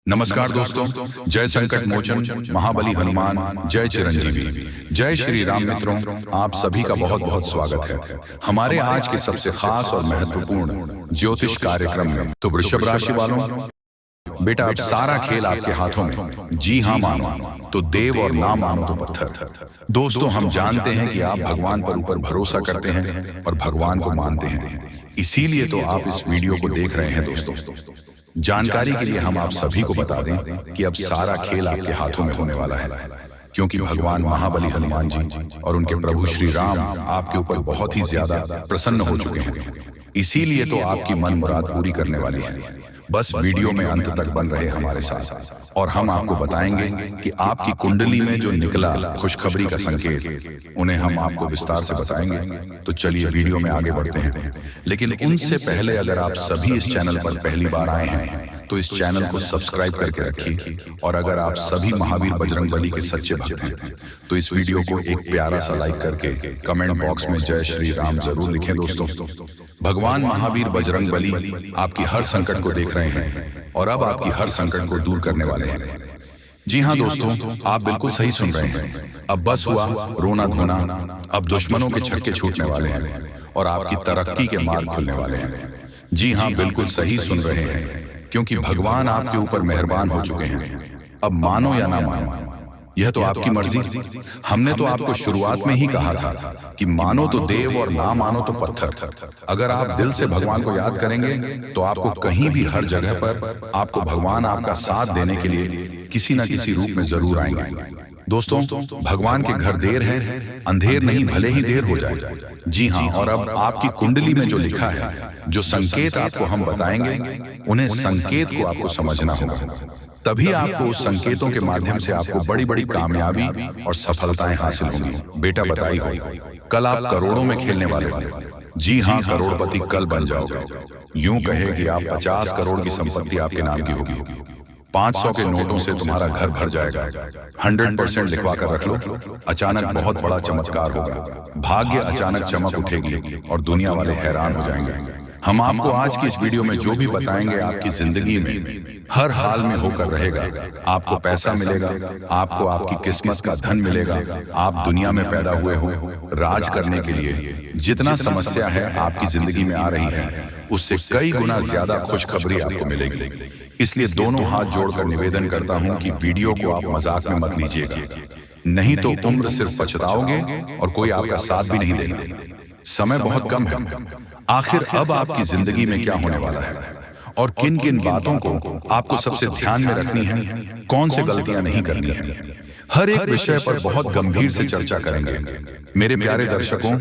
नमस्कार दोस्तों, जय संकट मोचन, महाबली हनुमान, जय चिरंजीवी, जय श्री राम। मित्रों, आप सभी का बहुत बहुत स्वागत है हमारे आज के सबसे खास और महत्वपूर्ण ज्योतिष कार्यक्रम में। तो वृषभ राशि वालों, बेटा अब सारा खेल आपके हाथों में। जी हाँ मानो तो देव और ना मानो तो पत्थर। दोस्तों, हम जानते हैं कि आप भगवान पर ऊपर भरोसा करते हैं और भगवान को मानते हैं, इसीलिए तो आप इस वीडियो को देख रहे हैं। दोस्तों, जानकारी के लिए हम आप सभी को बता दें कि अब सारा खेल आपके हाथों में होने वाला है, क्योंकि भगवान महाबली हनुमान जी और उनके प्रभु श्री राम आपके ऊपर बहुत ही ज्यादा प्रसन्न हो चुके हैं। इसीलिए तो आपकी मन मुराद पूरी करने वाली है। बस वीडियो में अंत तक बन रहे हमारे साथ, और हम आपको बताएंगे कि आपकी कुंडली में जो निकला खुशखबरी का संकेत, उन्हें हम आपको विस्तार से बताएंगे। तो चलिए वीडियो में आगे बढ़ते हैं। लेकिन उनसे पहले अगर आप सभी इस चैनल पर पहली बार आए हैं तो इस चैनल को सब्सक्राइब करके रखिए, और अगर आप सभी महावीर बजरंगबली के सच्चे भक्त हैं तो इस वीडियो को एक प्यारा सा लाइक करके कमेंट बॉक्स में जय श्री राम जरूर लिखें। दोस्तों, भगवान महावीर बजरंगबली आपकी हर संकट को देख रहे हैं और अब आपकी हर संकट को दूर करने वाले हैं। जी हाँ दोस्तों, आप बिल्कुल सही सुन रहे हैं। अब बस हुआ रोना धोना, अब दुश्मनों के छक्के छूटने वाले हैं और आपकी तरक्की के मार्ग खुलने वाले हैं। जी हाँ, बिल्कुल सही सुन रहे हैं, क्योंकि भगवान आपके ऊपर मेहरबान हो चुके हैं। अब मानो या ना मानो, यह तो आपकी मर्जी। हमने तो आपको शुरुआत में ही कहा था कि मानो तो देव और ना मानो तो पत्थर। अगर आप दिल से भगवान को याद करेंगे तो आपको कहीं भी हर जगह पर आपको भगवान आपका साथ देने के लिए किसी न किसी रूप में जरूर आएंगे। दोस्तों, भगवान के घर देर है, अंधेर नहीं, भले ही देर हो जाए। जी हाँ, और अब आपकी कुंडली में जो लिखा है, जो संकेत आपको हम बताएंगे, उन्हें संकेत को आपको समझना होगा। तभी आपको उस संकेतों के माध्यम से आपको बड़ी बड़ी कामयाबी और सफलताएं हासिल होंगी। बेटा बताई हो, कल आप करोड़ों में खेलने वाले हो। जी हाँ, करोड़पति कल बन जाओगे। यूं कहे कि आप 50 करोड़ की संपत्ति आपके नाम की होगी। 500 के नोटों से तुम्हारा घर भर जाएगा। 100% लिखवा कर रख लो। अचानक बहुत बड़ा चमत्कार होगा, भाग्य अचानक चमक उठेगी और दुनिया वाले हैरान हो जाएंगे। हम आपको आज की इस वीडियो में जो भी बताएंगे आपकी जिंदगी में हर हाल में होकर रहेगा। आपको पैसा मिलेगा, आपको आपकी किस्मत का धन मिलेगा। आप दुनिया में पैदा हुए हो राज करने के लिए। जितना समस्या है आपकी जिंदगी में आ रही है, उससे कई गुना ज्यादा खुशखबरी आपको मिलेगी। इसलिए दोनों हाथ जोड़कर निवेदन करता हूं कि वीडियो को आप मजाक में मत लीजिएगा, नहीं तो उम्र सिर्फ पछताओगे और कोई आपका साथ भी नहीं देगा। समय बहुत कम है। आखिर अब आपकी जिंदगी में क्या होने वाला है और किन किन बातों को आपको सबसे ध्यान में रखनी है, कौन से गलतियां नहीं करनी है, हर एक विषय पर बहुत गंभीर से चर्चा करेंगे। मेरे प्यारे दर्शकों,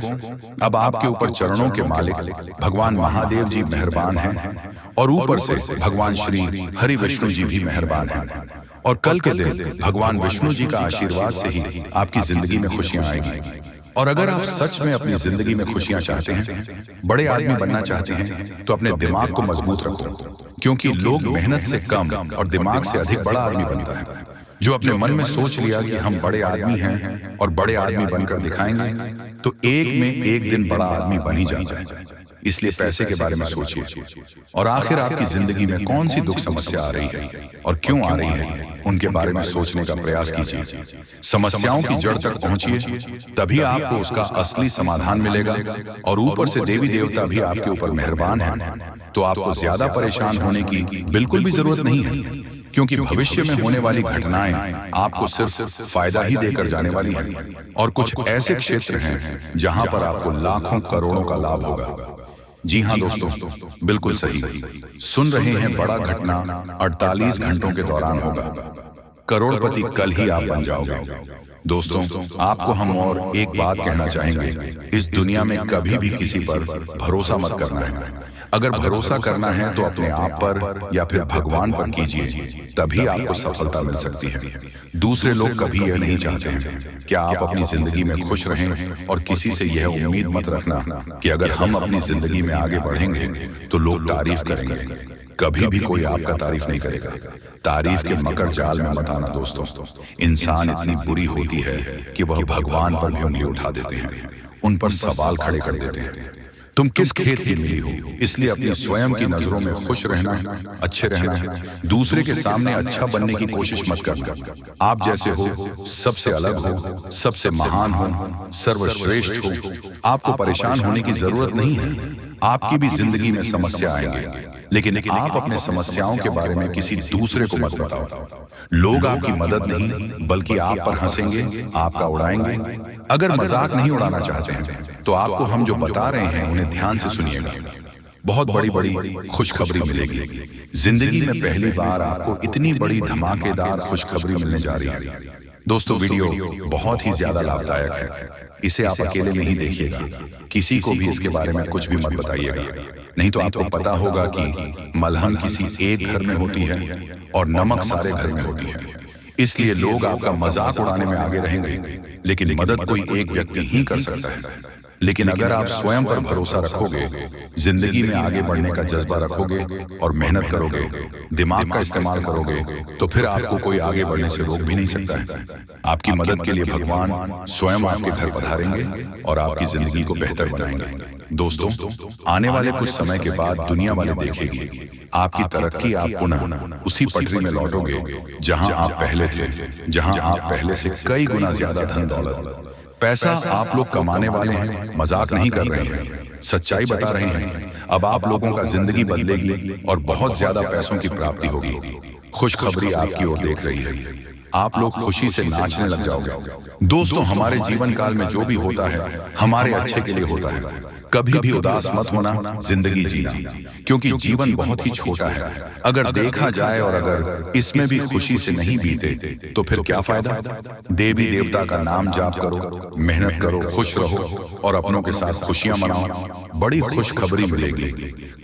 अब आपके ऊपर चरणों के मालिक भगवान महादेव जी मेहरबान हैं और ऊपर से भगवान श्री हरि विष्णु जी भी मेहरबान हैं। और कल के दिन भगवान विष्णु जी का आशीर्वाद से ही आपकी जिंदगी में खुशियां आएगी। और अगर आप सच में अपनी जिंदगी में खुशियां चाहते हैं, बड़े आदमी बनना चाहते हैं, तो अपने दिमाग को मजबूत रखो, क्योंकि लोग मेहनत से कम और दिमाग से अधिक बड़ा आदमी बनता है। जो अपने मन में सोच लिया कि हम बड़े आदमी हैं और बड़े आदमी बनकर दिखाएंगे, तो एक में एक दिन बड़ा आदमी बन ही जाता है। इसलिए पैसे के बारे में सोचिए, और आखिर आपकी जिंदगी में कौन सी दुख समस्या आ रही है और क्यों आ रही है, उनके बारे में सोचने का प्रयास कीजिए। समस्याओं की जड़ तक पहुंचिए, तभी आपको उसका असली समाधान मिलेगा। और ऊपर से देवी देवता भी आपके ऊपर मेहरबान हैं, तो आपको ज्यादा परेशान होने की बिल्कुल भी जरूरत नहीं है, क्योंकि भविष्य में होने वाली घटनाएं आपको सिर्फ फायदा ही देकर जाने वाली हैं। और कुछ ऐसे क्षेत्र हैं जहां पर आपको लाखों करोड़ों का लाभ होगा। जी हाँ दोस्तों, बिल्कुल सही सुन रहे हैं। बड़ा घटना 48 घंटों के दौरान होगा। करोड़पति कल ही आप बन जाओगे। दोस्तों, आपको हम और एक बात कहना चाहेंगे, इस दुनिया में कभी भी किसी पर भरोसा मत करना है। अगर भरोसा करना है तो अपने आप पर या फिर भगवान पर कीजिए, तभी आपको सफलता मिल सकती है। दूसरे लोग कभी यह नहीं चाहते हैं कि आप अपनी जिंदगी में खुश रहें, और किसी से यह उम्मीद मत रखना कि अगर हम अपनी जिंदगी में आगे बढ़ेंगे तो लोग तारीफ करेंगे। कभी भी कोई आपका तारीफ नहीं करेगा। तारीफ के मकर जाल में मत आना दोस्तों। इंसान इतनी बुरी होती है कि वह भगवान पर भी उंगली उठा देते हैं, उन पर सवाल खड़े कर देते हैं। तुम किस खेत की मिली हो, इसलिए अपनी स्वयं की नजरों में खुश रहना है, अच्छे रहना है। दूसरे के सामने अच्छा बनने की कोशिश मत करना। आप जैसे हो, सबसे अलग हो, सबसे महान हो, सर्वश्रेष्ठ हो। आपको परेशान होने की जरूरत नहीं है। आपकी भी जिंदगी में समस्या आएंगे, लेकिन आप अपने समस्याओं के बारे में किसी दूसरे को मत बताओ। लोग आपकी मदद नहीं बल्कि आप पर हंसेंगे, आपका उड़ाएंगे। अगर मजाक नहीं उड़ाना चाहते हैं तो आपको हम जो बता रहे हैं उन्हें ध्यान से सुनिएगा। बहुत बड़ी बड़ी खुशखबरी मिलेगी। जिंदगी में पहली बार आपको इतनी बड़ी धमाकेदार खुशखबरी मिलने जा रही है। दोस्तों, वीडियो बहुत ही ज्यादा लाभदायक है। इसे आप अकेले में ही देखिएगा, किसी को भी इसके बारे में कुछ भी मत बताइएगा, नहीं तो आपको पता होगा कि मलहम किसी एक घर में होती है और नमक सारे घर में होती है। इसलिए लोग आपका मजाक उड़ाने में आगे रहेंगे, लेकिन मदद कोई एक व्यक्ति ही कर सकता है। लेकिन अगर आप स्वयं पर भरोसा रखोगे, जिंदगी में आगे बढ़ने का जज्बा रखोगे और मेहनत करोगे, दिमाग का इस्तेमाल करोगे, तो फिर आपको कोई आगे बढ़ने से रोक भी नहीं सकता है। आपकी मदद के लिए भगवान स्वयं आपके घर पधारेंगे और आपकी जिंदगी को बेहतर बनाएंगे। दोस्तों, आने वाले कुछ समय के बाद दुनिया वाले देखेगी आपकी तरक्की। आप पुनः उसी पटरी में लौटोगे जहां आप पहले थे, जहां आप पहले से कई गुना ज्यादा धन दौलत पैसा आप लोग कमाने वाले हैं। मजाक नहीं कर रहे हैं, सच्चाई बता रहे हैं। अब आप लोगों का जिंदगी बदलेगी और बहुत ज्यादा पैसों की प्राप्ति होगी। खुशखबरी आपकी ओर देख रही है। आप लोग खुशी से नाचने लग जाओगे। दोस्तों, हमारे जीवन काल में जो भी होता है हमारे अच्छे के लिए होता है। कभी भी उदास मत होना, जिंदगी जीना, क्योंकि जीवन बहुत ही छोटा है। अगर देखा जाए और अगर इसमें भी खुशी से नहीं बीते तो फिर क्या फायदा। देवी देवता का नाम जाप करो, मेहनत करो, खुश रहो और अपनों के साथ खुशियां मनाओ। बड़ी खुशखबरी मिलेगी,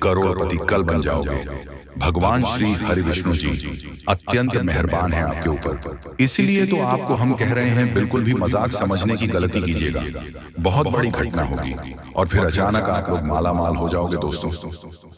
करोड़पति कल बन जाओगे। भगवान श्री हरि विष्णु जी अत्यंत मेहरबान है आपके ऊपर। इसलिए तो आपको हम कह रहे हैं, बिल्कुल भी मजाक समझने की गलती कीजिएगा। बहुत बड़ी घटना होगी और फिर अचानक आप लोग माला माल हो जाओगे। दोस्तों,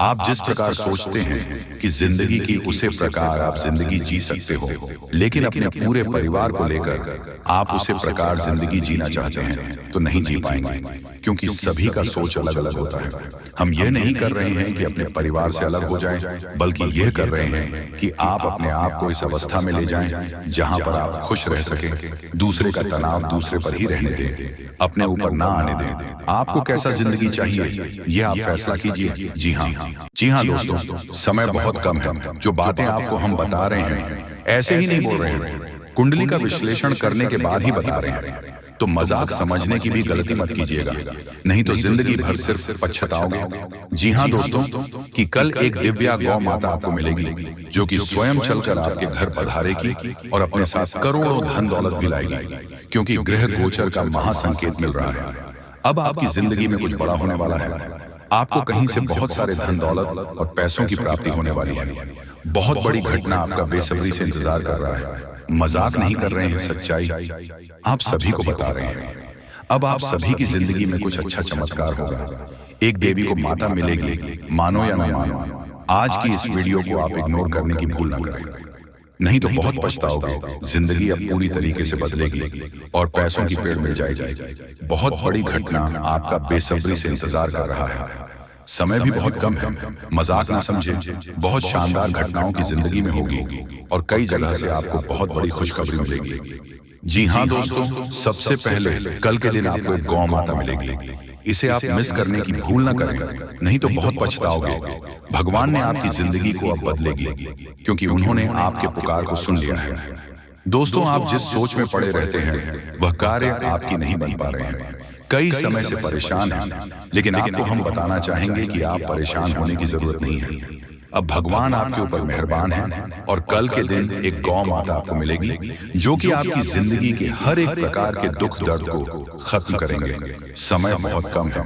आप जिस प्रकार सोचते हैं कि जिंदगी की उसे प्रकार आप जिंदगी जी सकते हो, लेकिन अपने पूरे परिवार को लेकर आप उसे प्रकार जिंदगी जीना चाहते हैं तो नहीं जी पाएंगे, क्योंकि सभी का सोच अलग अलग होता है। हम ये नहीं कर रहे हैं कि अपने परिवार से अलग हो जाएं, बल्कि यह कर रहे हैं कि आप अपने आप को इस अवस्था में ले जाएं जहां पर आप खुश रह सकें। दूसरे का तनाव दूसरे पर ही रहने दें, अपने ऊपर ना आने दें। आपको कैसा जिंदगी चाहिए ये आप फैसला कीजिए। जी हाँ दोस्तों, समय बहुत कम है। जो बातें आपको हम बता रहे हैं ऐसे ही नहीं बोल रहे हैं, कुंडली का विश्लेषण करने के बाद ही बता रहे हैं। तो मजाक समझने की भी गलती मत कीजिएगा, नहीं तो जिंदगी भर सिर्फ पछताओगे। जी हाँ दोस्तों, कि कल एक दिव्या गौ माता आपको मिलेगी जो कि स्वयं चलकर आपके घर पधारेगी और अपने साथ करोड़ों धन दौलत भी लाएगी, क्योंकि ग्रह गोचर का महासंकेत मिल रहा है। अब आपकी जिंदगी में कुछ बड़ा होने वाला है। आपको कहीं से बहुत सारे धन दौलत और पैसों की प्राप्ति होने वाली है। बहुत बड़ी घटना आपका बेसब्री से इंतजार कर रहा है। मजाक नहीं कर रहे हैं, सच्चाई आप सभी को बता रहे हैं। अब आप सभी की जिंदगी में कुछ अच्छा चमत्कार होगा। एक देवी को माता मिलेगी, मानो या न मानो। आज की इस वीडियो को आप इग्नोर करने की भूल न करें, नहीं तो बहुत पछताओगे। जिंदगी अब पूरी तरीके से बदलेगी और पैसों की पेड़ मिल जाएगी। बहुत बड़ी घटना आपका बेसब्री से इंतजार कर रहा है। समय भी बहुत कम है, मजाक ना समझे। बहुत शानदार घटनाओं की जिंदगी में होगी और कई जगह से आपको बहुत बड़ी खुशखबरी मिलेगी। जी हाँ दोस्तों, सबसे पहले कल के दिन आपको एक गौ माता मिलेगी। इसे आप मिस करने की भूल न करें, नहीं तो बहुत पछताओगे। भगवान ने आपकी जिंदगी को अब बदलेगी, क्योंकि उन्होंने आपके पुकार को सुन लिया है। दोस्तों, आप जिस सोच में पड़े रहते हैं वह कार्य आपकी नहीं बन पा रहे हैं। कई समय से परेशान हैं, लेकिन आपको हम बताना चाहेंगे कि आप परेशान होने की जरूरत नहीं है। अब भगवान आपके ऊपर मेहरबान है और कल के दिन एक गौ माता आपको मिलेगी जो कि आपकी जिंदगी के हर एक प्रकार के दुख दर्द को खत्म करेंगे। समय बहुत कम है,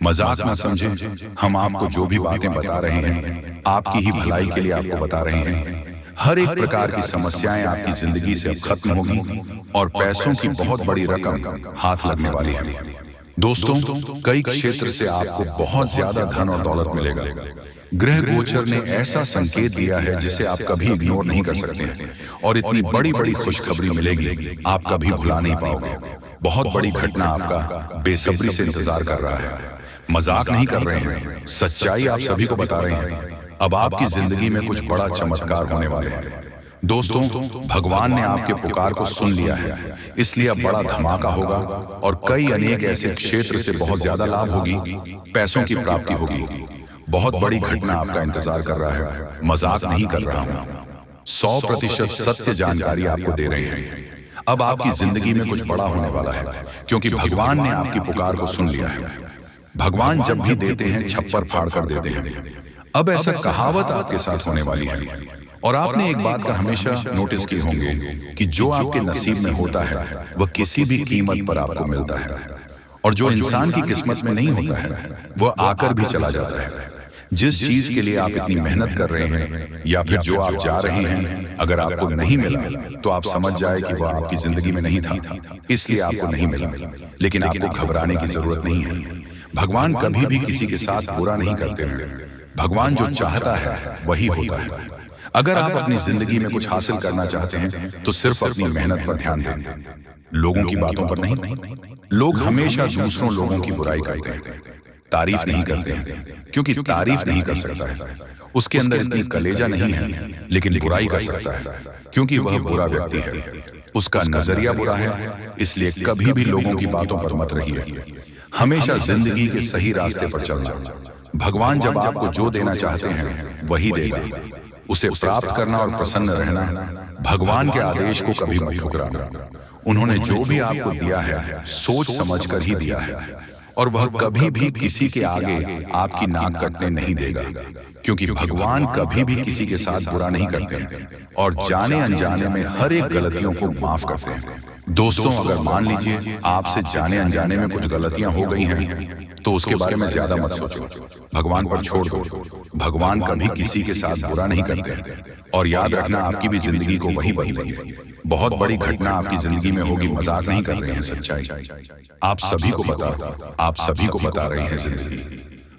मजाक ना समझें। हम आपको जो भी बातें बता रहे हैं आपकी ही भलाई के लिए आपको बता रहे हैं। हर एक प्रकार की समस्याएं आपकी जिंदगी से अब खत्म होगी और पैसों की बहुत बड़ी रकम हाथ लगने वाली है। दोस्तों, कई क्षेत्र से आपको बहुत ज्यादा धन और दौलत मिलेगा। ग्रह गोचर ने ऐसा संकेत दिया है जिसे आप कभी इग्नोर नहीं कर सकते हैं और इतनी बड़ी बड़ी खुशखबरी मिलेगी आप कभी भुला नहीं पाओगे। बहुत बड़ी घटना आपका बेसब्री से इंतजार कर रहा है। मजाक नहीं कर रहे हैं, सच्चाई आप सभी को बता रहे हैं। अब आपकी जिंदगी में कुछ बड़ा चमत्कार होने वाले हैं। दोस्तों, भगवान ने आपके पुकार को सुन लिया है, इसलिए अब बड़ा धमाका होगा और कई अनेक ऐसे क्षेत्र से बहुत ज्यादा लाभ होगी, पैसों की प्राप्ति होगी। बहुत बड़ी घटना आपका इंतजार कर रहा है, मजाक नहीं कर रहा हूं। 100% सत्य जानकारी आपको दे रहे हैं। अब आपकी जिंदगी में कुछ बड़ा होने वाला है, क्योंकि भगवान ने आपकी पुकार को सुन लिया है। भगवान जब भी देते हैं छप्पर फाड़ कर देते हैं। अब ऐसा कहावत आपके साथ होने वाली है। और आपने एक बात का हमेशा नोटिस की होंगे कि जो आपके नसीब में होता है वह किसी भी कीमत पर आपको मिलता है, और जो इंसान की किस्मत में नहीं होता है वह आकर भी चला जाता है। जिस चीज के लिए आप इतनी मेहनत कर रहे हैं या फिर जो आप जा रहे हैं, अगर आपको नहीं मिला तो आप समझ जाए कि वह आपकी जिंदगी में नहीं था, इसलिए आपको नहीं मिला। लेकिन आपको घबराने की जरूरत नहीं है। भगवान कभी भी किसी के साथ बुरा नहीं करते हैं। भगवान जो चाहता है वही होता है। अगर आप अपनी जिंदगी में कुछ हासिल करना चाहते हैं तो सिर्फ अपनी मेहनत पर ध्यान दें, लोगों की बातों पर नहीं। लोग हमेशा दूसरों लोगों की बुराई करते हैं, तारीफ नहीं करते हैं, क्योंकि तारीफ नहीं कर सकता है, उसके अंदर इतनी कलेजा नहीं है। लेकिन बुराई कर सकता है, क्योंकि वह बुरा व्यक्ति है, उसका नजरिया बुरा है। इसलिए कभी भी लोगों की बातों पर मत रहिए, हमेशा जिंदगी के सही रास्ते पर चलना। भगवान जब आपको जो देना चाहते हैं वही देगा। उसे प्राप्त करना और प्रसन्न रहना, भगवान के आदेश को कभी मत ठुकराना। उन्होंने जो भी आपको दिया है सोच समझकर ही दिया है, और वह कभी भी किसी के आगे आपकी नाक कटने नहीं देगा, क्योंकि भगवान कभी भी किसी के साथ बुरा नहीं करते हैं और जाने अनजाने में हर एक गलतियों को माफ करते हैं। दोस्तों, अगर मान लीजिए आपसे जाने अनजाने में कुछ गलतियां हो गई हैं तो उसके बारे में ज्यादा मत सोचो, भगवान पर छोड़ दो। भगवान कभी किसी के साथ बुरा नहीं करते, और याद रखना आपकी भी जिंदगी को वही बदलेंगे। बहुत बड़ी घटना आपकी जिंदगी में होगी, मजाक नहीं कर रहे हैं, सच्चाई आप सभी को बता रहे हैं। जिंदगी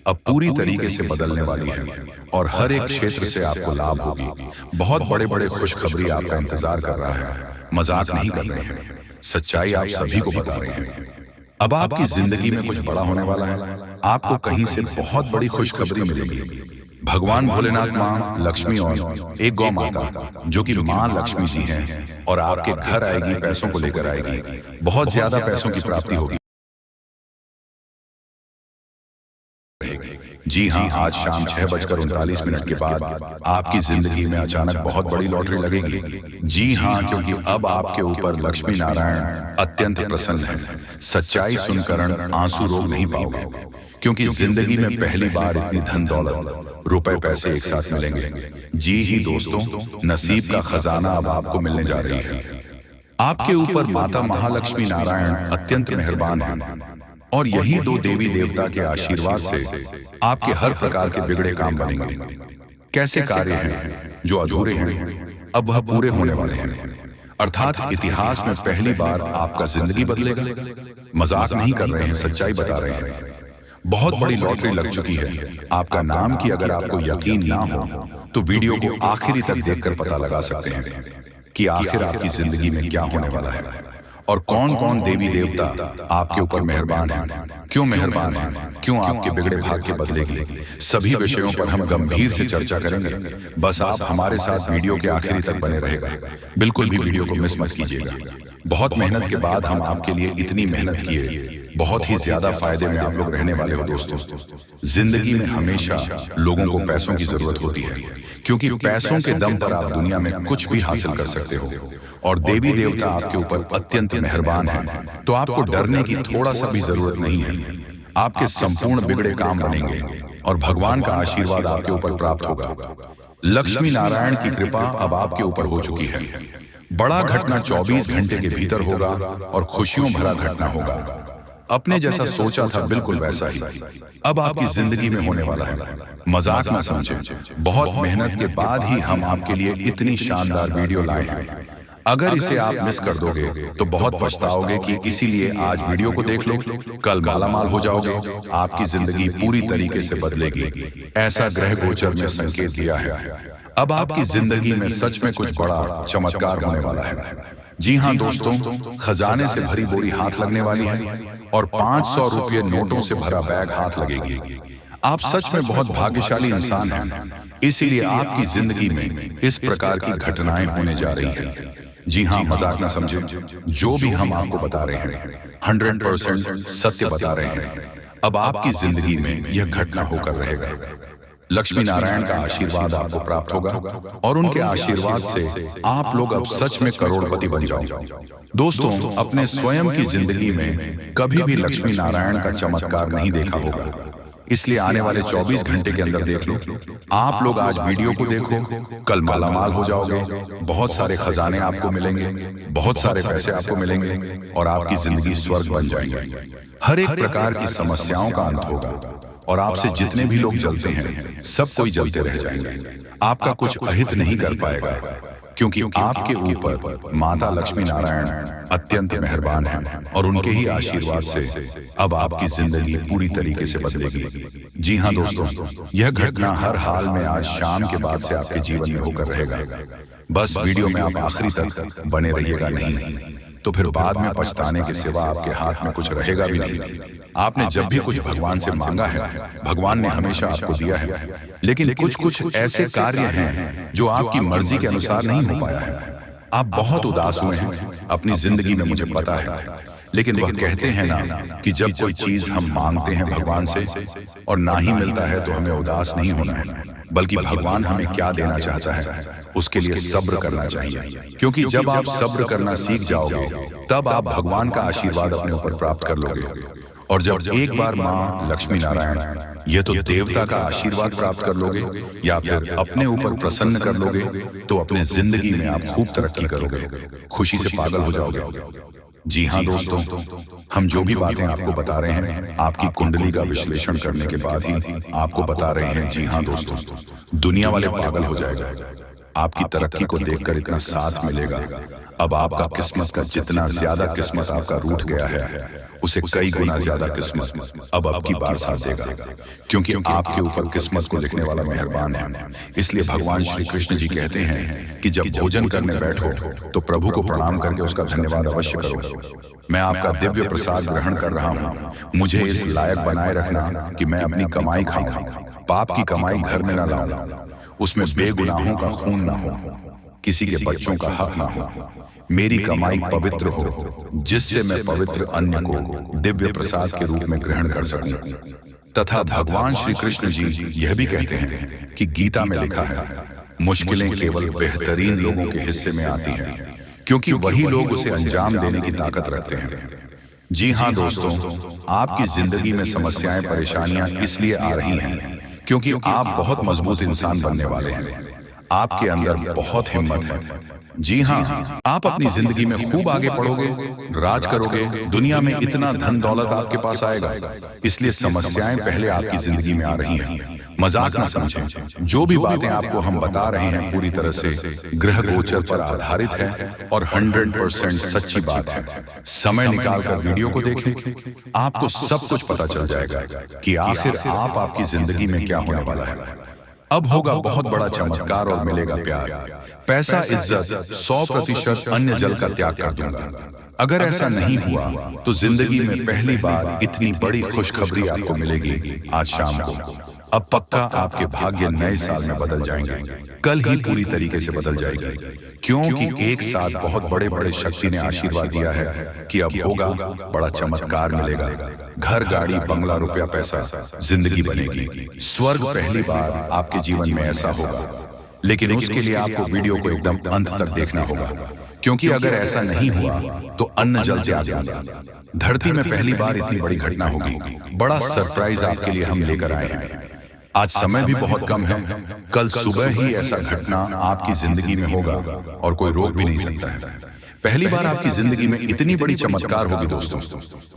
अब पूरी तरीके से बदलने वाली है और हर एक क्षेत्र से आपको लाभ होगी। बहुत बड़े बड़े खुशखबरी आपका इंतजार कर रहा है, मजाक नहीं कर रहे हैं, सच्चाई आप सभी को बता रहे हैं। अब आपकी जिंदगी में कुछ बड़ा होने वाला है। आपको कहीं से बहुत बड़ी खुशखबरी मिलेगी। भगवान भोलेनाथ, माँ लक्ष्मी और एक गौ माता जो कि माँ लक्ष्मी जी हैं, और आपके घर आएगी, पैसों को लेकर आएगी, बहुत ज्यादा पैसों की प्राप्ति होगी। जी हाँ, आज शाम 6:39 के बाद आपकी जिंदगी में अचानक बहुत बड़ी लॉटरी लगेगी। जी हाँ, क्योंकि अब आपके ऊपर लक्ष्मी नारायण अत्यंत प्रसन्न है। सच्चाई सुनकर आंसू रोक नहीं पाओगे, क्योंकि जिंदगी में पहली बार इतनी धन दौलत, रुपए पैसे एक साथ मिलेंगे। जी ही दोस्तों, नसीब का खजाना अब आपको मिलने जा रही है। आपके ऊपर माता महालक्ष्मी नारायण अत्यंत मेहरबान है, और यही दो देवी देवता के आशीर्वाद से आपके हर प्रकार के बिगड़े काम बनेंगे। कैसे कार्य हैं जो अधूरे हैं अब वह पूरे होने वाले हैं, अर्थात इतिहास में पहली बार आपका जिंदगी बदलेगा। मजाक नहीं कर रहे हैं, सच्चाई बता रहे हैं। बहुत बड़ी लॉटरी लग चुकी है आपका नाम की। अगर आपको यकीन ना हो तो वीडियो को आखिरी तक देखकर पता लगा सकते हैं कि आखिर आपकी जिंदगी में क्या होने वाला है और कौन कौन देवी देवता आपके ऊपर मेहरबान हैं, क्यों मेहरबान हैं, क्यों आपके बिगड़े भाग्य बदलेगी। सभी विषयों पर हम गंभीर से चर्चा करेंगे। बस आप हमारे साथ वीडियो के आखिरी तक बने रहेगा, बिल्कुल भी वीडियो को मिस मत कीजिएगा। बहुत मेहनत के बाद हम आपके लिए इतनी मेहनत किए, बहुत ही ज्यादा फायदे में आप लोग रहने वाले हो। दोस्तों, जिंदगी में हमेशा लोगों को पैसों की जरूरत होती है, क्योंकि पैसों के दम पर आप दुनिया में कुछ भी हासिल कर सकते हो, और देवी देवता आपके ऊपर अत्यंत मेहरबान हैं, तो आपको डरने की थोड़ा सा भी जरूरत नहीं है। आपके संपूर्ण बिगड़े काम बनेंगे और भगवान का आशीर्वाद आपके ऊपर प्राप्त होगा। लक्ष्मी नारायण की कृपा अब आपके ऊपर हो चुकी है। बड़ा घटना 24 घंटे के भीतर होगा और खुशियों भरा घटना होगा। अपने जैसा सोचा था बिल्कुल वैसा ही अब आपकी जिंदगी में होने वाला है। मजाक ना समझें, बहुत मेहनत के बाद ही हम आपके लिए इतनी शानदार वीडियो लाए हैं। अगर इसे आप मिस कर दोगे तो बहुत पछताओगे कि इसीलिए आज वीडियो को देख लो, कल मालामाल हो जाओगे, आपकी जिंदगी पूरी तरीके से बदलेगी। ऐसा ग्रह गोचर में संकेत दिया है। अब आपकी जिंदगी में सच में कुछ बड़ा चमत्कार होने वाला है। जी हाँ दोस्तों, खजाने से भरी बोरी हाथ लगने वाली है और 500 रुपये नोटों से भरा बैग हाथ लगेगी। आप सच में बहुत भाग्यशाली इंसान हैं, इसीलिए आपकी जिंदगी में इस प्रकार की घटनाएं होने जा रही हैं। जी हाँ, मजाक ना समझे, जो भी हम आपको बता रहे हैं 100% सत्य बता रहे हैं। अब आपकी जिंदगी में यह घटना होकर रहेगा। लक्ष्मी नारायण का आशीर्वाद आपको प्राप्त होगा और उनके आशीर्वाद से आप लोग अब सच में करोड़पति बन जाओगे। दोस्तों, अपने स्वयं की जिंदगी में कभी भी लक्ष्मी नारायण का चमत्कार नहीं देखा होगा, इसलिए आने वाले 24 घंटे के अंदर देख लो। आप लोग आज वीडियो को देखो, कल मालामाल हो जाओगे, बहुत सारे खजाने आपको मिलेंगे, बहुत सारे पैसे आपको मिलेंगे और आपकी जिंदगी स्वर्ग बन जाएंगे। हर एक प्रकार की समस्याओं का अंत होगा और आपसे जितने भी लोग जलते हैं सब कोई जलते रह जाएंगे। आपका कुछ अहित नहीं कर पाएगा, क्योंकि आपके ऊपर माता लक्ष्मी नारायण अत्यंत मेहरबान हैं और उनके ही आशीर्वाद से अब आपकी जिंदगी पूरी तरीके से बदलेगी। जी हाँ दोस्तों, यह घटना हर हाल में आज शाम के बाद से आपके जीवन में होकर रहेगा। बस वीडियो में आप आखिरी तक बने रहिएगा, नहीं तो फिर बाद में पछताने के सिवा आपके हाथ में कुछ रहेगा भी नहीं। आपने जब भी कुछ भगवान से मांगा है, भगवान ने हमेशा आपको दिया है, लेकिन कुछ ऐसे कार्य हैं जो आपकी मर्जी के अनुसार नहीं हो पाया है। आप बहुत उदास हुए हैं अपनी जिंदगी में, मुझे पता है, लेकिन वह कहते हैं ना कि जब कोई चीज हम मांगते हैं भगवान से और ना ही मिलता है तो हमें उदास नहीं होना है, बल्कि भगवान हमें क्या देना चाहता है उसके लिए सब्र करना चाहिए। क्योंकि जब आप सब्र करना सीख जाओगे तब आप भगवान का आशीर्वाद अपने ऊपर प्राप्त कर लोगे। और जब एक बार माँ लक्ष्मी नारायण, ये तो देवता का आशीर्वाद प्राप्त कर लोगे या फिर अपने ऊपर प्रसन्न कर लोगे, तो अपने जिंदगी में आप खूब तरक्की करोगे, खुशी से पागल हो जाओगे। जी हाँ दोस्तों, हम जो भी बातें आपको बता रहे हैं आपकी कुंडली का विश्लेषण करने के बाद ही आपको बता रहे हैं। जी हाँ दोस्तों, दुनिया वाले पागल हो जाएगा। आपकी तरक्की को देखकर इतना साथ मिलेगा। अब आपका किस्मत का जितना ज्यादा किस्मत आपका रूठ गया है, उसे कई गुना ज्यादा किस्मत अब की बार साथ देगा, क्योंकि आपके ऊपर किस्मत को लिखने वाला मेहरबान है। इसलिए भगवान श्री कृष्ण जी कहते हैं कि जब भोजन करने बैठो तो प्रभु को प्रणाम करके उसका धन्यवाद अवश्य करो। मैं आपका दिव्य प्रसाद ग्रहण कर रहा हूँ, मुझे इस लायक बनाए रखना कि मैं अपनी कमाई खाऊं, पाप की कमाई घर में न लाऊं, उसमें बेगुनाहों का खून ना हो, किसी के बच्चों का हक ना हो, मेरी कमाई पवित्र हो, जिससे मैं पवित्र अन्न को दिव्य प्रसाद के रूप में ग्रहण कर सकूं। तथा भगवान श्री कृष्ण जी यह भी कहते हैं कि गीता में लिखा है, मुश्किलें केवल बेहतरीन लोगों के हिस्से में आती हैं, क्योंकि वही लोग उसे अंजाम देने की ताकत रखते हैं। जी हाँ दोस्तों, आपकी जिंदगी में समस्याएं परेशानियां इसलिए आ रही हैं क्योंकि आप बहुत मजबूत इंसान बनने वाले हैं। आपके अंदर बहुत हिम्मत है। जी हाँ, आप अपनी जिंदगी में खूब आगे बढ़ोगे, राज करोगे, दुनिया में इतना धन दौलत आपके पास आएगा। इसलिए समस्याएं पहले आपकी जिंदगी में आ रही हैं। मजाक ना समझें, जो भी बातें आपको हम बता रहे हैं पूरी तरह से ग्रह गोचर पर आधारित है और 100% सच्ची बात है। समय निकालकर वीडियो को देखें, आपको सब कुछ पता चल जाएगा कि आखिर आपकी जिंदगी में क्या होने वाला है। अब होगा बहुत बड़ा चमत्कार और मिलेगा प्यार, पैसा, इज्जत, 100% अन्य जल का त्याग कर दूंगा। अगर ऐसा नहीं हुआ तो जिंदगी में पहली बार इतनी बड़ी खुशखबरी आपको मिलेगी आज शाम को। अब पक्का आपके भाग्य नए साल में बदल जाएंगे, कल ही पूरी तरीके से बदल जाएगी, क्योंकि एक साथ बहुत बड़े बड़े शक्ति ने आशीर्वाद दिया है कि अब होगा बड़ा चमत्कार मिलेगा। घर, गाड़ी, बंगला, रुपया, पैसा, जिंदगी बनेगी, स्वर्ग पहली बार आपके जीवन में ऐसा होगा। लेकिन उसके लिए आपको वीडियो को एकदम अंत तक देखना होगा, क्योंकि अगर ऐसा नहीं हुआ तो अन्न जल त्याग दूंगा। धरती में पहली बार इतनी बड़ी घटना होगी, बड़ा सरप्राइज आपके लिए हम लेकर आए हैं। आज समय भी बहुत कम है, कल सुबह ही ऐसा घटना आपकी जिंदगी में होगा और कोई रोक भी नहीं सकता है। पहली बार आपकी जिंदगी में इतनी बड़ी चमत्कार होगी दोस्तों,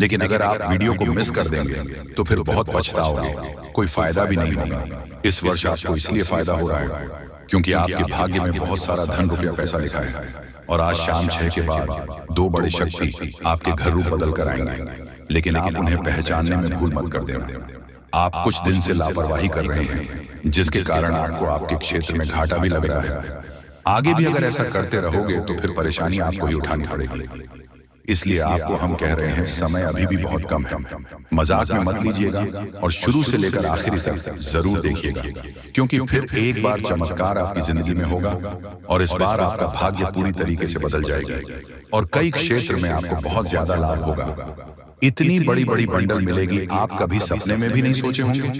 लेकिन अगर आप वीडियो को मिस कर देंगे तो फिर बहुत पछताओगे, कोई फायदा भी नहीं होगा। इस वर्ष आपको इसलिए फायदा हो रहा है क्योंकि आपके भाग्य में बहुत सारा धन, रुपया, पैसा लिखा है और आज शाम 6 के बाद 2 बड़े शक्ति आपके घर रूप बदल कर आएंगे, लेकिन आप उन्हें पहचानने में भूल मत कर देना। आप कुछ दिन से लापरवाही कर रहे हैं, जिसके कारण आपको आपके क्षेत्र में घाटा भी लग रहा है। आगे भी अगर ऐसा करते रहोगे तो फिर परेशानी आपको ही उठानी पड़ेगी। इसलिए आपको हम कह रहे हैं, समय अभी भी बहुत कम है। मजाक में मत लीजिएगा और शुरू से लेकर आखिरी तक जरूर देखिएगा, क्योंकि फिर एक बार चमत्कार आपकी जिंदगी में होगा और इस बार आपका भाग्य पूरी तरीके से बदल जाएगा और कई क्षेत्र में आपको बहुत ज्यादा लाभ होगा। इतनी बड़ी बड़ी बंडल मिलेगी, आप कभी सपने में भी नहीं सोचे होंगे,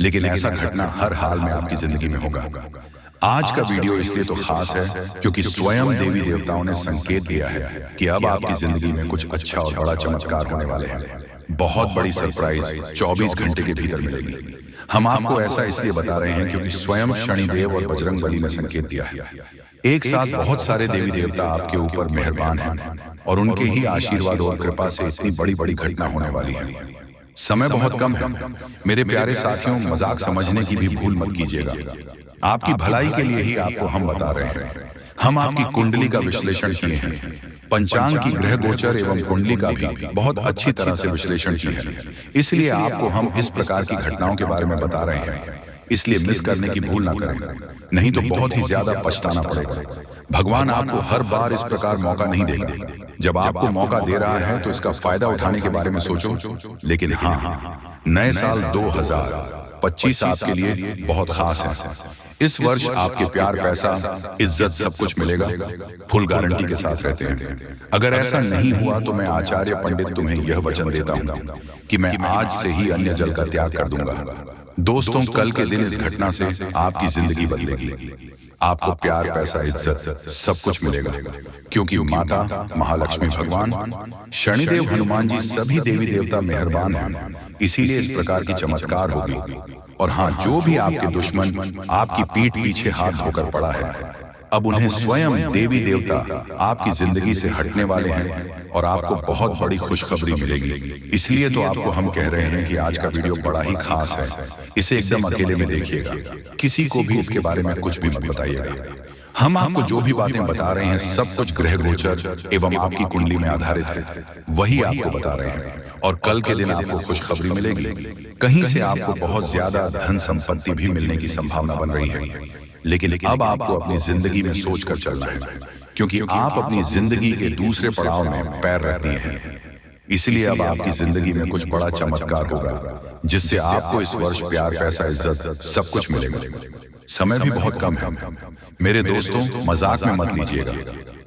लेकिन ऐसा घटना हर हाल में आपकी जिंदगी में होगा। आज का वीडियो इसलिए तो खास है क्योंकि स्वयं देवी देवताओं ने संकेत दिया है कि अब आपकी जिंदगी में कुछ अच्छा और बड़ा चमत्कार होने वाले हैं। बहुत बड़ी सरप्राइज 24 घंटे के भीतर मिलेगी। हम आपको ऐसा इसलिए बता रहे हैं क्योंकि स्वयं शनिदेव और बजरंग बली ने संकेत दिया है। एक साथ बहुत सारे देवी देवता आपके ऊपर मेहरबान हैं और उनके ही आशीर्वाद और कृपा से इतनी बड़ी बड़ी घटना होने वाली है। समय बहुत कम है मेरे प्यारे साथियों, मजाक समझने की भी भूल मत कीजिएगा। आपकी भलाई के लिए ही आपको हम बता रहे हैं। हम आपकी कुंडली का विश्लेषण किए हैं, पंचांग की ग्रह गोचर एवं कुंडली का भी बहुत अच्छी तरह से विश्लेषण किए हैं। इसलिए आपको हम इस प्रकार की घटनाओं के बारे में बता रहे हैं। इसलिए मिस करने की भूल ना करें, नहीं तो बहुत ही ज्यादा पछताना पड़ेगा। भगवान आपको हर बार इस प्रकार मौका नहीं देगा। जब आपको मौका दे रहा है तो इसका फायदा उठाने के बारे में सोचो। लेकिन हाँ, नए साल 2025 आपके लिए बहुत खास है। इस वर्ष आपके प्यार, पैसा, इज्जत सब कुछ मिलेगा, फुल गारंटी के साथ रहते हैं। अगर ऐसा नहीं हुआ तो मैं आचार्य पंडित तुम्हें यह वचन देता हूँ कि मैं आज से ही अन्य जल का त्याग कर दूंगा। दोस्तों, कल के दिन इस घटना से आपकी जिंदगी बदलेगी। आपको प्यार, पैसा, इज्जत सब कुछ मिलेगा, क्योंकि माता महालक्ष्मी, भगवान शनिदेव, हनुमान जी सभी देवी देवता मेहरबान हैं। इसीलिए इस प्रकार की चमत्कार होगी। और हाँ, जो भी आपके दुश्मन आपकी पीठ पीछे हाथ धोकर पड़ा है, अब उन्हें स्वयं देवी देवता आपकी जिंदगी से हटने वाले हैं और आपको बहुत बड़ी खुशखबरी मिलेगी। इसलिए तो आपको हम कह रहे हैं कि आज का वीडियो बड़ा ही खास है। इसे एकदम अकेले में देखिएगा, किसी को भी इसके बारे में कुछ भी मत बताइएगा। हम आपको जो भी बातें बता रहे हैं सब कुछ ग्रह गोचर एवं आपकी कुंडली में आधारित है, वही आपको बता रहे हैं। और कल के दिन आपको खुशखबरी मिलेगी। कहीं से आपको बहुत ज्यादा धन संपत्ति भी मिलने की संभावना बन रही है। लेकिन अब आपको अपनी जिंदगी में सोचकर चलना है, क्योंकि आप अपनी जिंदगी के दूसरे पड़ाव में पैर रख दिए हैं। इसलिए अब आपकी जिंदगी में कुछ बड़ा चमत्कार होगा, जिससे आपको इस वर्ष प्यार, पैसा, इज्जत सब कुछ मिलेगा। समय भी बहुत कम है मेरे दोस्तों, मजाक में मत लीजिएगा,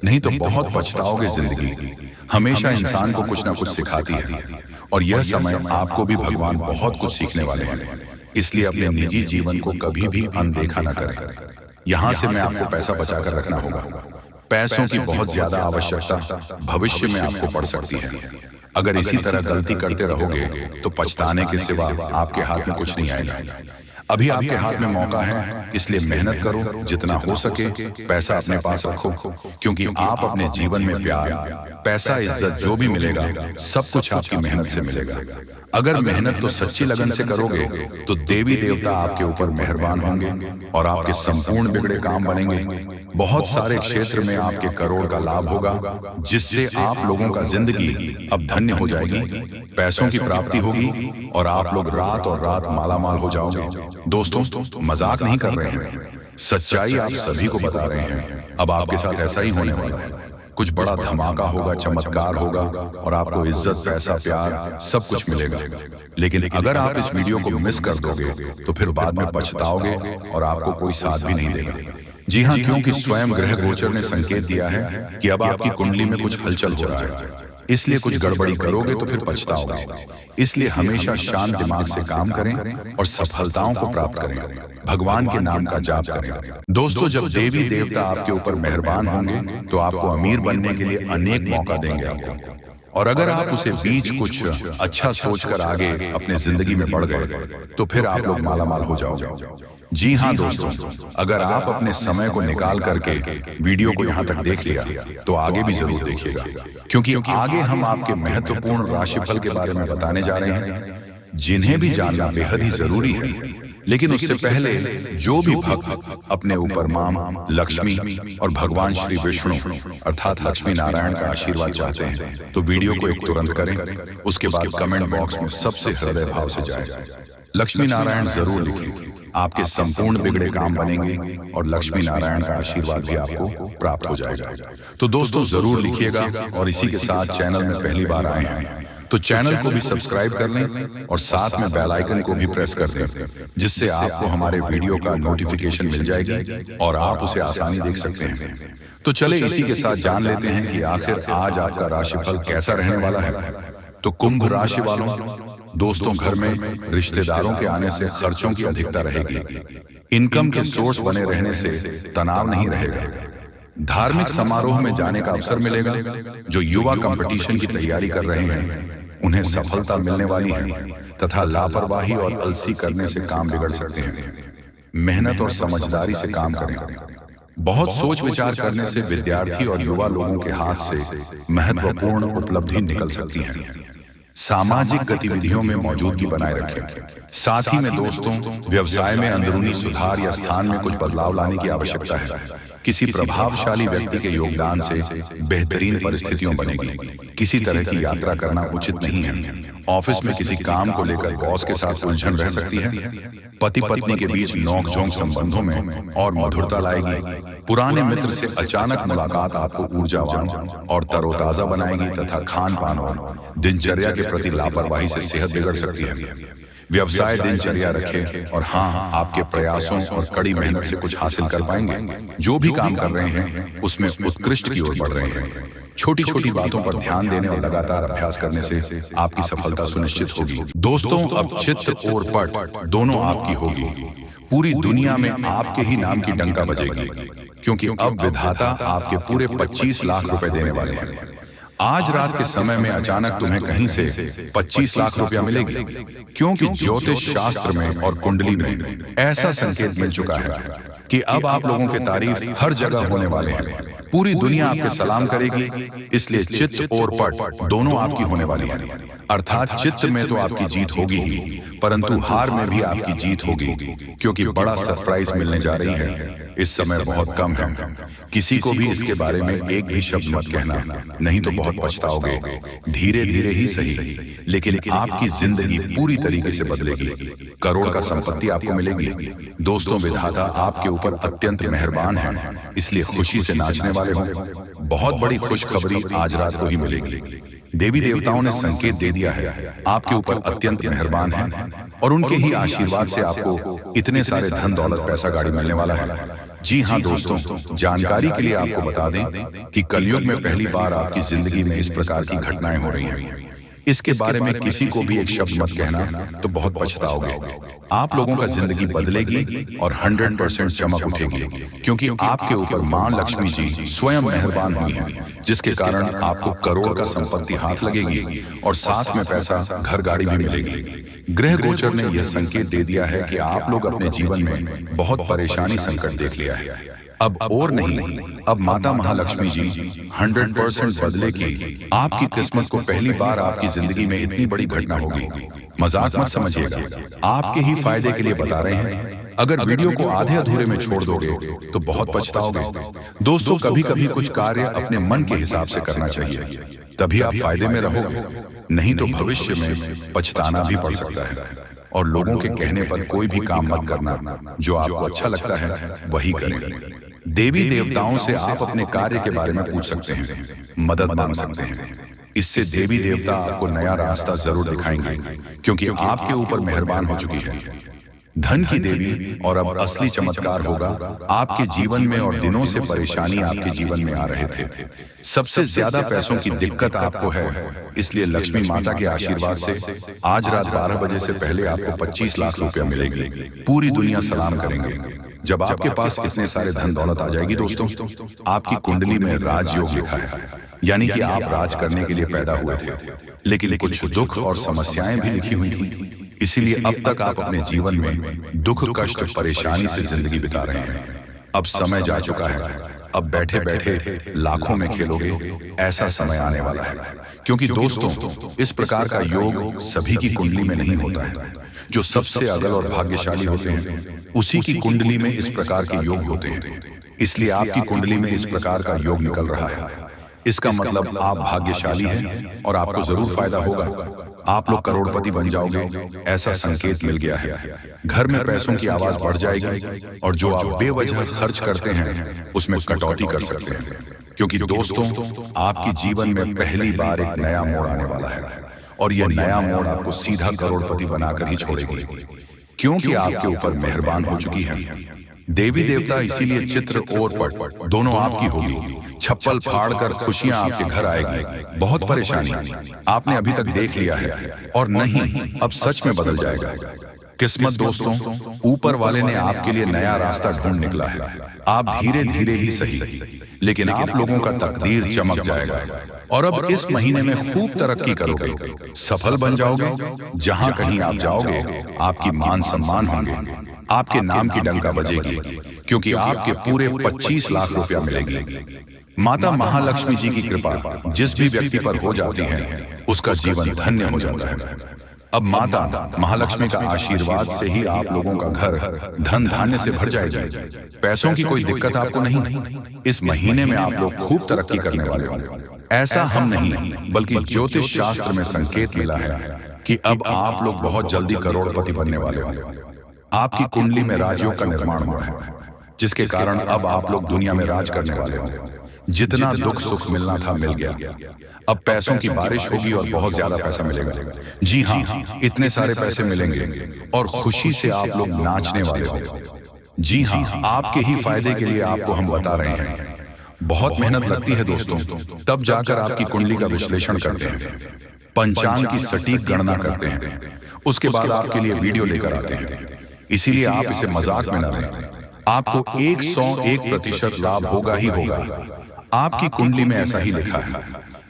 नहीं तो बहुत पछताओगे। जिंदगी हमेशा इंसान को कुछ ना कुछ सिखाती है और यह समय आपको भी भगवान बहुत कुछ सीखने वाले हैं। इसलिए अपने निजी जीवन को कभी भी अनदेखा न करें। यहाँ से मैं आपको पैसा बचाकर रखना होगा। पैसों की बहुत ज्यादा आवश्यकता भविष्य में आपको पड़ सकती है। अगर इसी तरह गलती करते रहोगे तो पछताने के सिवा आपके हाथ में कुछ नहीं आएगा। अभी आपके हाथ में मौका है, इसलिए मेहनत करो, जितना हो सके पैसा अपने पास रखो, क्योंकि आप अपने जीवन में प्यार, पैसा, इज्जत जो भी मिलेगा सब कुछ आपकी मेहनत से मिलेगा। अगर मेहनत तो सच्ची लगन से करोगे तो देवी देवता आपके ऊपर मेहरबान होंगे और आपके संपूर्ण बिगड़े काम बनेंगे। बहुत सारे क्षेत्र में आपके करोड़ का लाभ होगा, जिससे आप लोगों का जिंदगी अब धन्य हो जाएगी, पैसों की प्राप्ति होगी और आप लोग रात और रात मालामाल हो जाओगे। दोस्तों, मजाक नहीं कर रहे हैं, सच्चाई आप सभी को बता रहे हैं। अब आपके साथ ऐसा ही होने वाला है। कुछ बड़ा धमाका होगा, चमत्कार होगा और आपको इज्जत, पैसा, प्यार सब कुछ मिलेगा। लेकिन अगर आप इस वीडियो को मिस कर दोगे तो फिर बाद में पछताओगे और आपको कोई साथ भी नहीं देगा। जी हाँ, क्योंकि स्वयं ग्रह गोचर ने संकेत दिया है कि अब आपकी कुंडली में कुछ हलचल हो रहा है, इसलिए कुछ गड़बड़ी करोगे तो फिर पछताओगे। इसलिए हमेशा शांत दिमाग से काम करें और सफलताओं को प्राप्त करें। भगवान के नाम का जाप करें। दोस्तों, जब देवी देवता आपके ऊपर मेहरबान होंगे तो आपको अमीर बनने के लिए अनेक मौका देंगे आपको। और अगर आप उसे बीच कुछ अच्छा सोचकर आगे अपने जिंदगी में बढ़ गए तो फिर आप लोग मालामाल हो जाओगे। जी हाँ दोस्तों, अगर आप अपने समय को निकाल करके वीडियो को यहाँ तक देख लिया तो आगे भी जरूर देखिएगा, क्योंकि आगे हम आपके महत्वपूर्ण राशिफल के बारे में बताने जा रहे हैं, जिन्हें भी जानना बेहद ही जरूरी है। लेकिन उससे पहले जो भी भक्त अपने ऊपर मां लक्ष्मी और भगवान श्री विष्णु अर्थात लक्ष्मी नारायण का आशीर्वाद चाहते हैं तो वीडियो को एक तुरंत करें। उसके बाद कमेंट बॉक्स में सबसे हृदय भाव से जाए लक्ष्मी नारायण जरूर लिखें। आपके संपूर्ण बिगड़े काम बनेंगे और लक्ष्मी नारायण का आशीर्वाद भी आपको प्राप्त हो जाएगा। तो दोस्तों जरूर लिखिएगा, और इसी के साथ चैनल में पहली बार आए हैं तो चैनल को भी सब्सक्राइब कर लें और साथ में बेल आइकन को भी प्रेस कर दें, जिससे आपको हमारे वीडियो का नोटिफिकेशन मिल जाएगी और आप उसे आसानी देख सकते हैं। तो चले इसी के साथ जान लेते हैं कि आखिर आज आपका राशिफल कैसा रहने वाला है। तो कुंभ राशि वालों, दोस्तों घर में रिश्तेदारों के आने से खर्चों की अधिकता रहेगी। इनकम के सोर्स बने रहने से तनाव नहीं रहेगा। धार्मिक समारोह में जाने का अवसर मिलेगा। जो युवा कंपटीशन की तैयारी कर रहे हैं उन्हें सफलता मिलने वाली है, तथा लापरवाही और अलसी करने से काम बिगड़ सकते हैं। मेहनत और समझदारी से काम करें। बहुत सोच विचार करने से विद्यार्थी और युवा लोगों के हाथ से महत्वपूर्ण उपलब्धि निकल सकती है। सामाजिक गतिविधियों में मौजूदगी बनाए रखें। साथ ही में दोस्तों व्यवसाय में अंदरूनी सुधार या स्थान में कुछ बदलाव लाने की आवश्यकता है। किसी प्रभावशाली व्यक्ति के योगदान से बेहतरीन परिस्थितियों बनेगी। किसी तरह की यात्रा करना उचित नहीं है। ऑफिस में किसी काम को लेकर बॉस के साथ उलझन रह सकती है। पति पत्नी के बीच नोकझोंक संबंधों में और मधुरता लाएगी। पुराने मित्र से अचानक मुलाकात आपको ऊर्जावान और तरोताजा बनाएगी, तथा खान पान और दिनचर्या के प्रति लापरवाही से सेहत बिगड़ सकती है। व्यवसाय दिनचर्या रखें, और हाँ, आपके प्रयासों और कड़ी मेहनत से कुछ हासिल कर पाएंगे। जो भी काम कर रहे हैं उसमें उत्कृष्ट की ओर बढ़ रहे हैं। छोटी छोटी बातों पर ध्यान देने और लगातार अभ्यास करने से आपकी सफलता सुनिश्चित होगी। दोस्तों अब चित्त और पट दोनों आपकी होगी। पूरी दुनिया में आपके ही नाम की डंका बजेगी, क्योंकि अब विधाता आपके पूरे 25 लाख रुपए देने वाले हैं। आज रात के समय में अचानक तुम्हें कहीं से 25 लाख रुपया मिलेगी, क्योंकि ज्योतिष शास्त्र में और कुंडली में ऐसा संकेत मिल चुका है कि अब आप लोगों के तारीफ हर जगह होने वाले हैं। पूरी दुनिया आपके सलाम करेगी। इसलिए चित्त और पट दोनों आपकी होने वाली है। अर्थात चित्त में तो आपकी जीत होगी ही, परंतु हार में भी आपकी जीत होगी, क्योंकि बड़ा सरप्राइज मिलने जा रही है। इस समय बहुत कम है। किसी को भी इसके बारे में एक भी शब्द मत कहना, नहीं तो बहुत पछताओगे। धीरे धीरे ही सही, लेकिन आपकी जिंदगी पूरी तरीके से बदलेगी। करोड़ का संपत्ति आपको मिलेगी। दोस्तों विधाता आपके ऊपर अत्यंत मेहरबान है, इसलिए खुशी से नाचने वाले हो। बहुत बड़ी खुशखबरी आज रात को ही मिलेगी। देवी देवताओं ने संकेत दे दिया है, आपके ऊपर अत्यंत मेहरबान है, और उनके ही आशीर्वाद से आपको इतने सारे धन दौलत पैसा गाड़ी मिलने वाला है। जी हाँ दोस्तों, जानकारी के लिए आपको बता दें कि कलयुग में पहली बार आपकी जिंदगी में इस प्रकार की घटनाएं हो रही हैं। इसके बारे में किसी को भी एक शब्द मत कहना, तो बहुत पछताओगे। आप लोगों का जिंदगी बदलेगी और 100% चमक उठेगी, क्योंकि आपके ऊपर मां लक्ष्मी जी स्वयं मेहरबान हुई हैं, जिसके कारण आपको करोड़ का संपत्ति हाथ लगेगी और साथ में पैसा, घर गाड़ी भी मिलेगी। ग्रह गोचर ने यह संकेत दे दिया है कि आप लोग अपने जीवन में बहुत परेशानी संकट देख लिया है। अब और नहीं, अब माता महालक्ष्मी जी 100% बदलेगी। आपकी किस्मत को पहली बार आपकी जिंदगी में इतनी बड़ी घटना होगी। मजाक मत समझिएगा, आपके ही फायदे के लिए बता रहे हैं। अगर वीडियो को आधे अधूरे में छोड़ दोगे तो बहुत पछताओगे। दोस्तों कभी कभी कुछ कार्य अपने मन के हिसाब से करना चाहिए, तभी आप फायदे में रहोगे, नहीं तो भविष्य में पछताना भी पड़ सकता है। और लोगों के कहने पर कोई भी काम मत करना, जो आपको अच्छा लगता है वही करें। देवी देवताओं से आप अपने कार्य के बारे में पूछ सकते हैं, मदद मांग सकते हैं। इससे देवी देवता आपको नया रास्ता जरूर दिखाएंगे, क्योंकि आपके ऊपर मेहरबान हो चुकी है। धन की देवी, और अब असली चमत्कार होगा। आपके जीवन में और दिनों से परेशानी आपके जीवन में आ रहे थे। सबसे ज्यादा पैसों की दिक्कत आपको है, इसलिए लक्ष्मी माता के आशीर्वाद से आज रात 12 बजे से पहले आपको 25 लाख रुपया मिलेगी। पूरी दुनिया सलाम करेंगे। जब आपके पास इतने सारे धन दौलत आ जाएगी दोस्तों, आपकी कुंडली में राजयोग लिखा है, यानी कि आप राज करने के लिए पैदा हुए थे। लेकिन कुछ दुख और समस्याएं भी लिखी हुई थी, इसीलिए अब तक आप अपने जीवन में दुख, कष्ट, परेशानी से जिंदगी बिता रहे हैं। अब समय जा चुका है, अब बैठे बैठे लाखों में खेलोगे, ऐसा समय आने वाला है। क्योंकि दोस्तों इस प्रकार का योग सभी की कुंडली में नहीं होता है। जो सबसे अगल और भाग्यशाली होते हैं उसी की कुंडली में इस प्रकार के योग होते हैं। इसलिए आपकी कुंडली में इस प्रकार का योग निकल रहा है। इसका मतलब आप भाग्यशाली हैं और आपको जरूर फायदा होगा। आप लोग करोड़पति बन जाओगे, ऐसा संकेत मिल गया है। घर में पैसों की आवाज बढ़ जाएगी और जो आप बेवजह खर्च करते हैं उसमें कटौती कर सकते हैं, क्योंकि दोस्तों आपके जीवन में पहली बार एक नया मोड़ आने वाला है और यह नया मोड़ आपको सीधा करोड़पति बनाकर ही छोड़ेगी, क्योंकि आपके ऊपर मेहरबान हो चुकी है देवी देवता। इसीलिए चित्र और पट दोनों आपकी होगी। छप्पल फाड़कर खुशियां आपके घर आएगी। बहुत परेशानी आपने अभी तक देख लिया है और नहीं, अब सच में बदल जाएगा। किस्मत दोस्तों, ऊपर वाले ने आपके लिए नया रास्ता ढूंढ निकला है। आप धीरे धीरे ही सही, लेकिन आप लोगों का तकदीर चमक जाएगा और अब इस महीने में खूब तरक्की करोगे, सफल बन जाओगे। जहां कहीं आप जाओगे आपकी मान सम्मान होंगे, आपके नाम की डंका बजेगी, क्योंकि आपके पूरे 25 लाख रुपया मिलेगी। माता महालक्ष्मी जी की कृपा जिस भी व्यक्ति पर हो जाती है उसका जीवन धन्य हो जाता है। अब माता महालक्ष्मी का आशीर्वाद से ही आप लोगों का घर धन धान्य से भर जाएगा। पैसों की कोई दिक्कत आपको नहीं। इस महीने में आप लोग खूब तरक्की करने वाले होंगे। ऐसा हम नहीं, बल्कि ज्योतिष शास्त्र में संकेत मिला है कि अब आप लोग बहुत जल्दी करोड़पति बनने वाले होंगे। आपकी कुंडली में राजयोग का निर्माण हुआ है, जिसके कारण अब आप लोग दुनिया में राज करने वाले होंगे। जितना दुख सुख मिलना था मिल गया। अब पैसों की बारिश होगी और बहुत ज्यादा पैसा मिलेगा। जी हाँ, इतने सारे पैसे मिलेंगे और खुशी से आप लोग नाचने वाले हो। जी हाँ, आपके ही फायदे के लिए आपको हम बता रहे हैं। बहुत मेहनत लगती है दोस्तों, तब जाकर आपकी कुंडली का विश्लेषण करते हैं, पंचांग की सटीक गणना करते हैं, उसके बाद आपके लिए वीडियो लेकर आते हैं। इसीलिए आप इसे मजाक में न लें। आपको 101% लाभ होगा ही होगा। आपकी कुंडली में ऐसा ही लिखा है।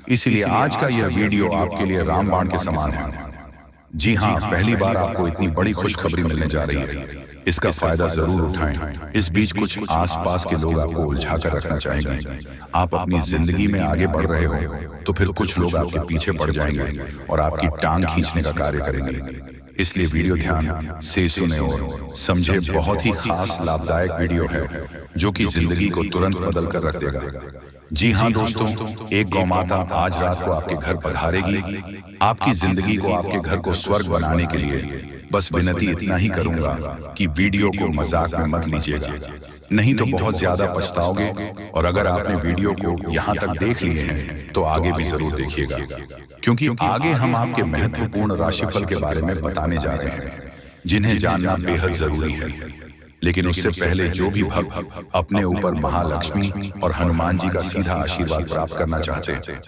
इसलिए आज का यह वीडियो आपके लिए रामबाण के समान है। जी हाँ, पहली बार आपको इतनी बड़ी खुशखबरी मिलने जा रही है। इसका फायदा जरूर उठाएं। इस बीच कुछ आसपास के लोग आपको उलझा कर रखना चाहेंगे। आप अपनी जिंदगी में आगे बढ़ रहे हो तो फिर कुछ लोग आपके पीछे पड़ जाएंगे और आपकी टांग खींचने का कार्य करेंगे। इसलिए वीडियो ध्यान से सुने और समझे। बहुत ही खास लाभदायक वीडियो है जो कि जिंदगी को तुरंत बदल कर रख देगा। जी हाँ दोस्तों, एक गौ माता आज रात को आपके घर पधारेगी। आपकी जिंदगी को, आपके घर को स्वर्ग बनाने के लिए बस विनती इतना ही करूंगा कि वीडियो को मजाक में मत लीजिएगा, नहीं तो बहुत ज्यादा पछताओगे। और अगर आपने वीडियो को यहाँ तक देख लिए हैं तो आगे भी जरूर देखिएगा, क्योंकि आगे हम आपके महत्वपूर्ण राशिफल के बारे में बताने जा रहे हैं, जिन्हें जानना बेहद जरूरी है। लेकिन उससे पहले जो भी भक्त अपने ऊपर महालक्ष्मी और हनुमान जी का सीधा आशीर्वाद प्राप्त करना चाहते हैं